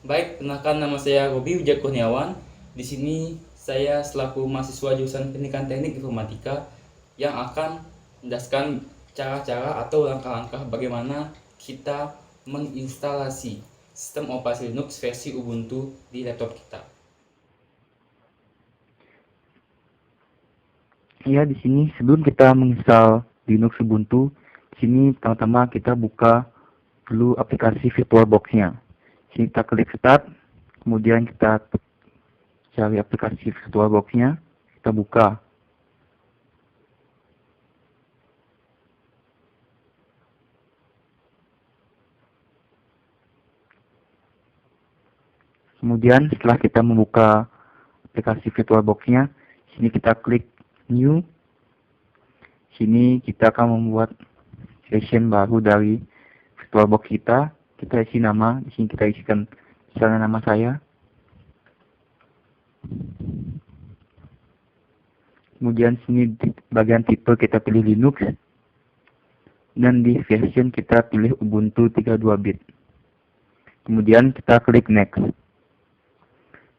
Baik, kenalkan nama saya Robi Wijaya Kurniawan. Di sini saya selaku mahasiswa jurusan Pendidikan Teknik Informatika yang akan menjelaskan cara-cara atau langkah-langkah bagaimana kita menginstalasi sistem operasi Linux versi Ubuntu di laptop kita. Ya, di sini sebelum kita menginstal Linux Ubuntu, di sini pertama-tama kita buka dulu aplikasi VirtualBox-nya. Sini kita klik Start, kemudian kita cari aplikasi VirtualBox-nya, kita buka. Kemudian setelah kita membuka aplikasi VirtualBox-nya, sini kita klik New. Sini kita akan membuat session baru dari VirtualBox kita. Kita isi nama, di sini kita isikan misalnya nama saya. Kemudian sini di bagian tipe kita pilih Linux, dan di version kita pilih Ubuntu 32 bit. Kemudian kita klik Next.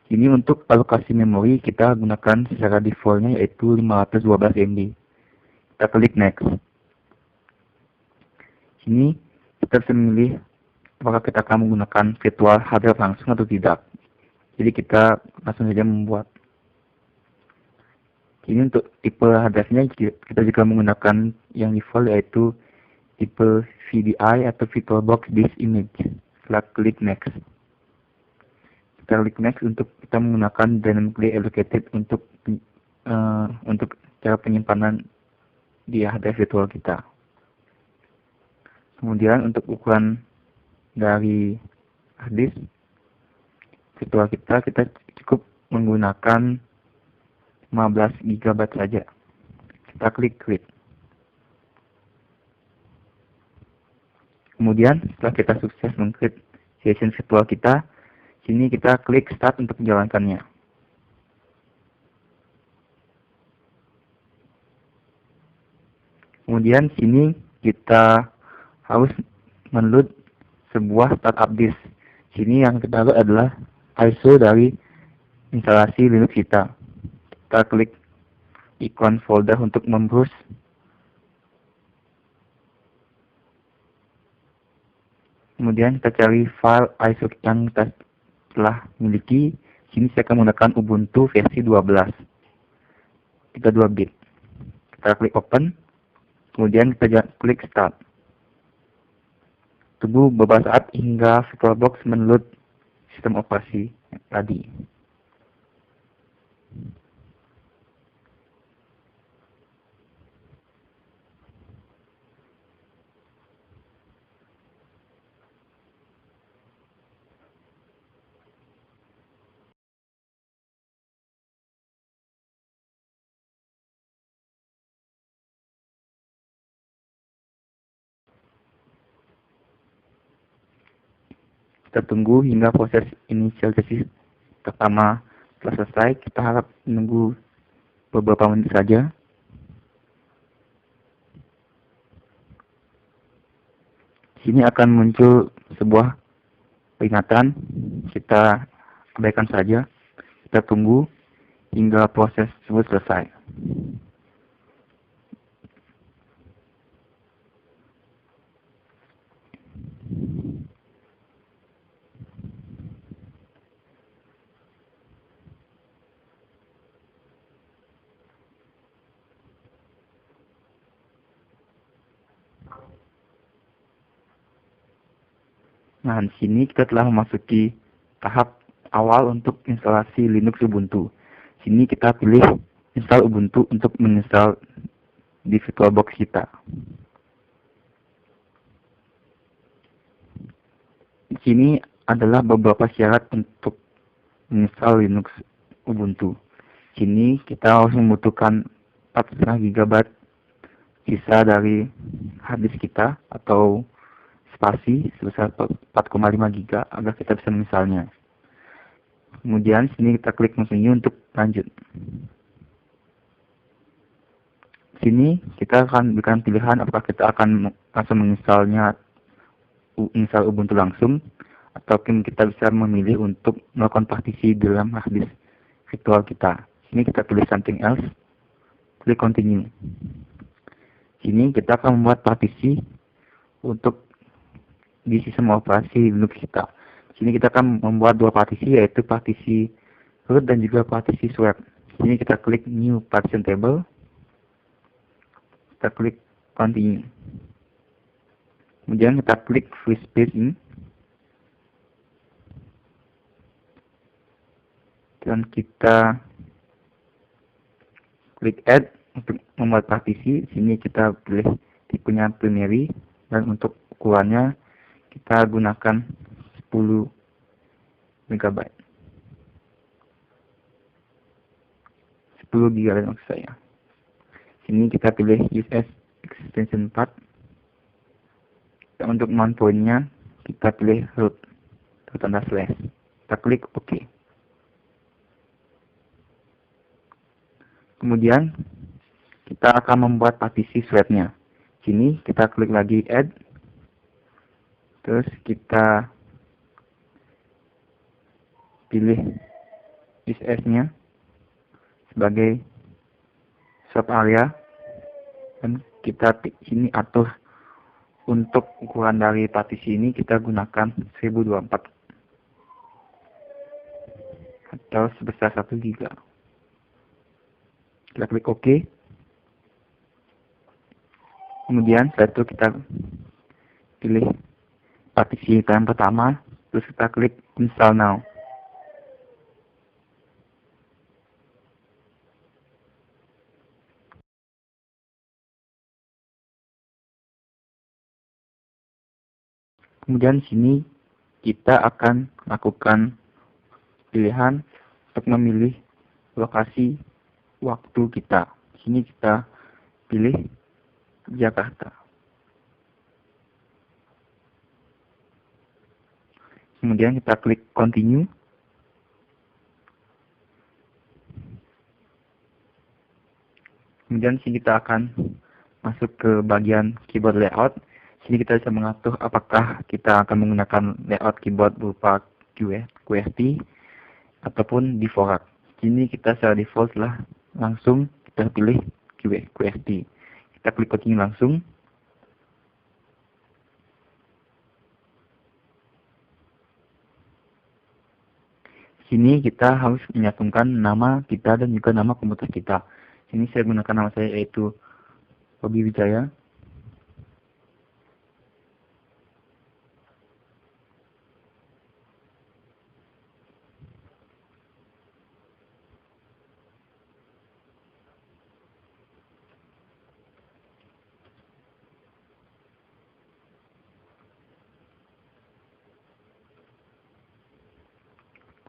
Ini untuk alokasi memori kita gunakan secara defaultnya yaitu 512 MB. Kita klik Next. Sini kita bisa memilih apakah kita akan menggunakan virtual hardware langsung atau tidak. Jadi kita langsung saja membuat. Ini untuk tipe hardware-nya kita juga menggunakan yang default yaitu tipe VDI atau VirtualBox Disk Image. Setelah klik Next. Kita klik Next untuk kita menggunakan dynamically allocated untuk cara penyimpanan di harddisk virtual kita. Kemudian untuk ukuran dari harddisk virtual kita cukup menggunakan 15 GB saja. Kita klik Create. Kemudian setelah kita sukses meng-create session virtual kita, sini kita klik Start untuk menjalankannya. Kemudian sini kita harus menload sebuah startup disk. Sini yang kita load adalah ISO dari instalasi Linux kita. Kita klik ikon folder untuk membrowse. Kemudian kita cari file ISO yang kita telah miliki. Sini saya akan menggunakan Ubuntu versi 12 32 bit. Kita klik open. Kemudian kita klik start. Tunggu beberapa saat hingga VirtualBox menload sistem operasi tadi. Kita tunggu hingga proses inisialisasi pertama telah selesai. Kita harap menunggu beberapa menit saja. Sini akan muncul sebuah peringatan. Kita abaikan saja. Kita tunggu hingga proses tersebut selesai. Nah, di sini kita telah memasuki tahap awal untuk instalasi Linux Ubuntu. Sini kita pilih install Ubuntu untuk menginstal di VirtualBox kita. Di sini adalah beberapa syarat untuk menginstal Linux Ubuntu. Sini kita harus membutuhkan 4,5 GB sisa dari harddisk kita atau spasi sebesar 4,5 GB agar kita bisa menginstalnya. Kemudian sini kita klik continue untuk lanjut. Sini kita akan berikan pilihan apakah kita akan langsung menginstalnya install Ubuntu langsung ataupun kita bisa memilih untuk melakukan partisi dalam hard disk virtual kita. Sini kita pilih something else, klik continue. Sini kita akan membuat partisi untuk di sistem operasi Linux kita. Sini kita akan membuat dua partisi, yaitu partisi root dan juga partisi swap. Sini kita klik new partition table, kita klik continue. Kemudian kita klik free space ini, dan kita klik add untuk membuat partisi. Sini kita pilih tipenya primary, dan untuk ukurannya kita gunakan 10 MB. 10 GB maksud saya. Sini kita pilih use as extension path. Dan untuk mount point-nya kita pilih root tanda slash. Kita klik OK. Kemudian kita akan membuat partisi swap-nya. Sini kita klik lagi add. Terus kita pilih use as-nya sebagai swap area, dan kita sini atur untuk ukuran dari partisi ini kita gunakan 1024 atau sebesar 1 GB. Kita klik OK. Kemudian setelah itu kita pilih partisi yang pertama, terus kita klik install now. Kemudian sini kita akan lakukan pilihan untuk memilih lokasi waktu kita. Sini kita pilih Jakarta. Kemudian kita klik continue. Kemudian sini kita akan masuk ke bagian keyboard layout. Sini kita bisa mengatur apakah kita akan menggunakan layout keyboard berupa QWERTY ataupun default. Sini kita secara default lah langsung kita pilih QWERTY. Kita klik continue langsung. Sini kita harus menyatukan nama kita dan juga nama komputer kita. Sini saya gunakan nama saya yaitu Robi Wijaya.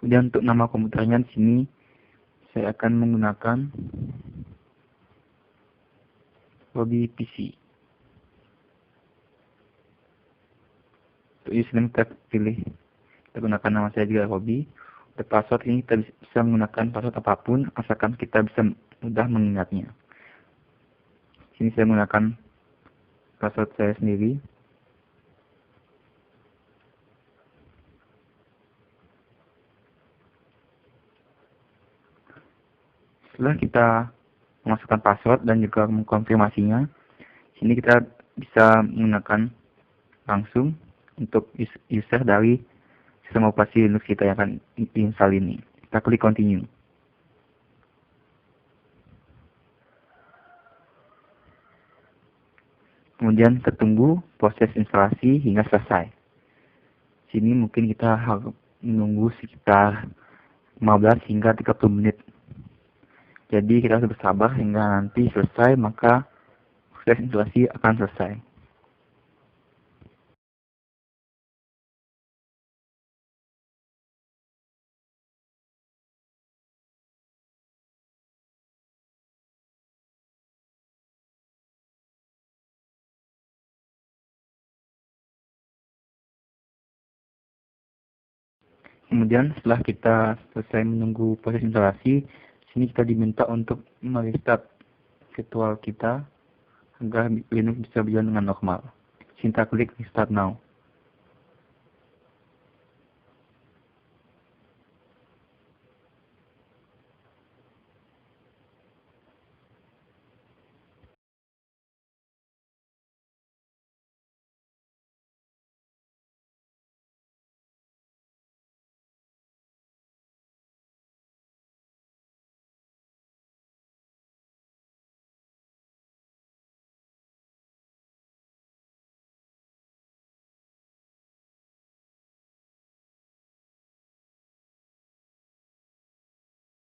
Kemudian untuk nama komputernya di sini saya akan menggunakan Robi PC. Untuk username kita pilih, kita gunakan nama saya juga Robi. Untuk password ini kita bisa menggunakan password apapun asalkan kita bisa mudah mengingatnya. Sini saya menggunakan password saya sendiri. Setelah kita memasukkan password dan juga mengkonfirmasinya, sini kita bisa menggunakan langsung untuk user dari sistem operasi Linux kita yang akan install ini. Kita klik continue. Kemudian kita tunggu proses instalasi hingga selesai. Sini mungkin kita harus menunggu sekitar 15 hingga 30 menit. Jadi kita harus bersabar hingga nanti selesai, maka proses instalasi akan selesai. Kemudian setelah kita selesai menunggu proses instalasi, sini kita diminta untuk merestart virtual kita agar Linux bisa berjalan dengan normal. Sini kita klik restart now.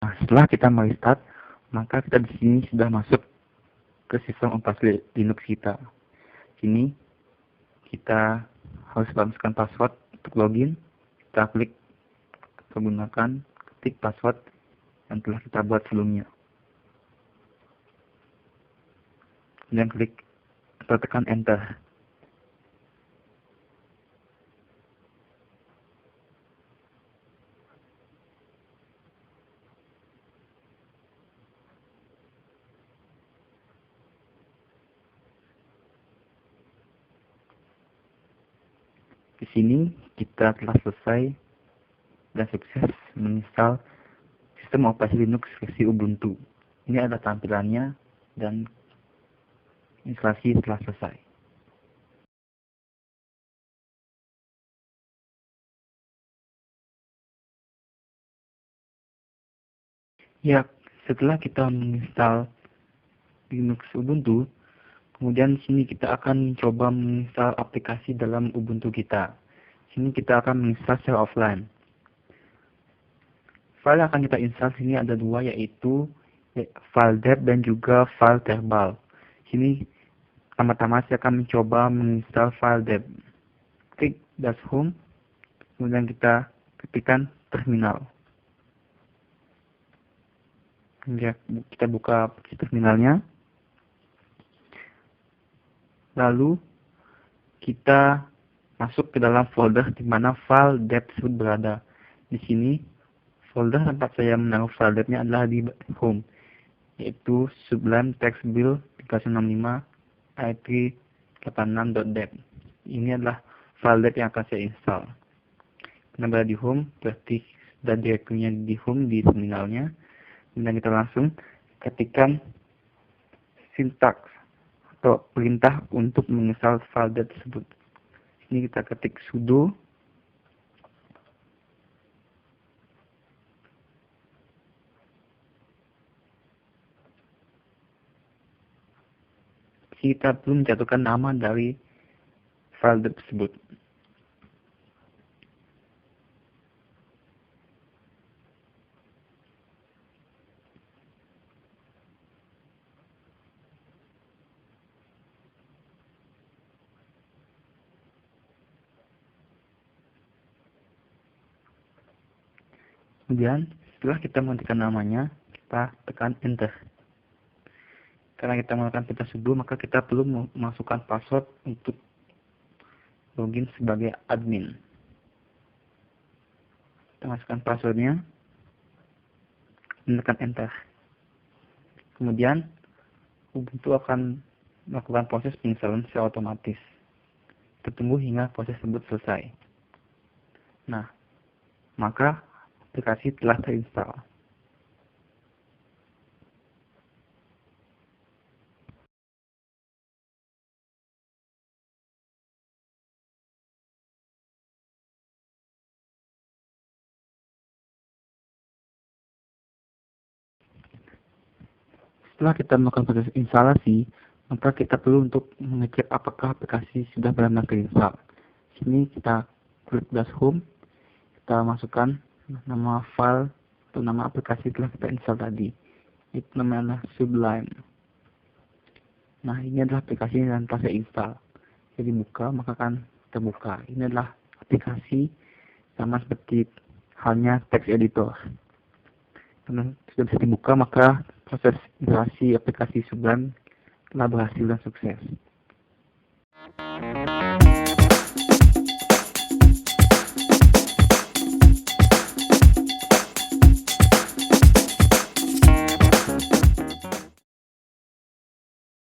Nah, setelah kita merestart, maka kita di sini sudah masuk ke sistem operasi Linux kita. Sini kita harus masukkan password untuk login. Kita klik menggunakan ketik password yang telah kita buat sebelumnya. Kemudian klik atau tekan enter. Di sini kita telah selesai dan sukses menginstal sistem operasi Linux versi Ubuntu. Ini adalah tampilannya dan instalasi telah selesai. Ya, setelah kita menginstal Linux Ubuntu, kemudian sini kita akan mencoba menginstal aplikasi dalam Ubuntu kita. Sini kita akan menginstal secara offline. File yang akan kita install sini ada dua, yaitu file deb dan juga file tarbal. Sini pertama-tama saya akan mencoba menginstal file deb. Klik dash home, kemudian kita ketikkan terminal. Ya, kita buka terminalnya. Lalu kita masuk ke dalam folder di mana file deb tersebut berada. Di sini folder tempat saya menaruh file debnya adalah di home, yaitu Sublime Text Build 365 i386.deb. Ini adalah file deb yang akan saya install. Karena berada di home, berarti sudah direkturnya di home di terminalnya. Dan kita langsung ketikkan sintaks atau perintah untuk menginstal file deb tersebut. Ini kita ketik sudo kita belum menjatuhkan nama dari file deb tersebut. Kemudian setelah kita mengetikkan namanya, kita tekan enter. Karena kita melakukan perintah sudo, maka kita perlu memasukkan password untuk login sebagai admin. Kita masukkan passwordnya, tekan enter. Kemudian Ubuntu akan melakukan proses penginstalan secara otomatis. Kita tunggu hingga proses tersebut selesai. Nah, maka aplikasi telah terinstall. Setelah kita melakukan proses instalasi, maka kita perlu untuk mengecek apakah aplikasi sudah benar-benar terinstall. Sini kita klik dash home, kita masukkan nama file atau nama aplikasi telah kita install tadi. Itu namanya Sublime. Nah, ini adalah aplikasi yang telah saya install. Jadi buka, maka akan terbuka. Ini adalah aplikasi sama seperti halnya text editor. Karena sudah bisa dibuka, maka proses instalasi aplikasi Sublime telah berhasil dan sukses.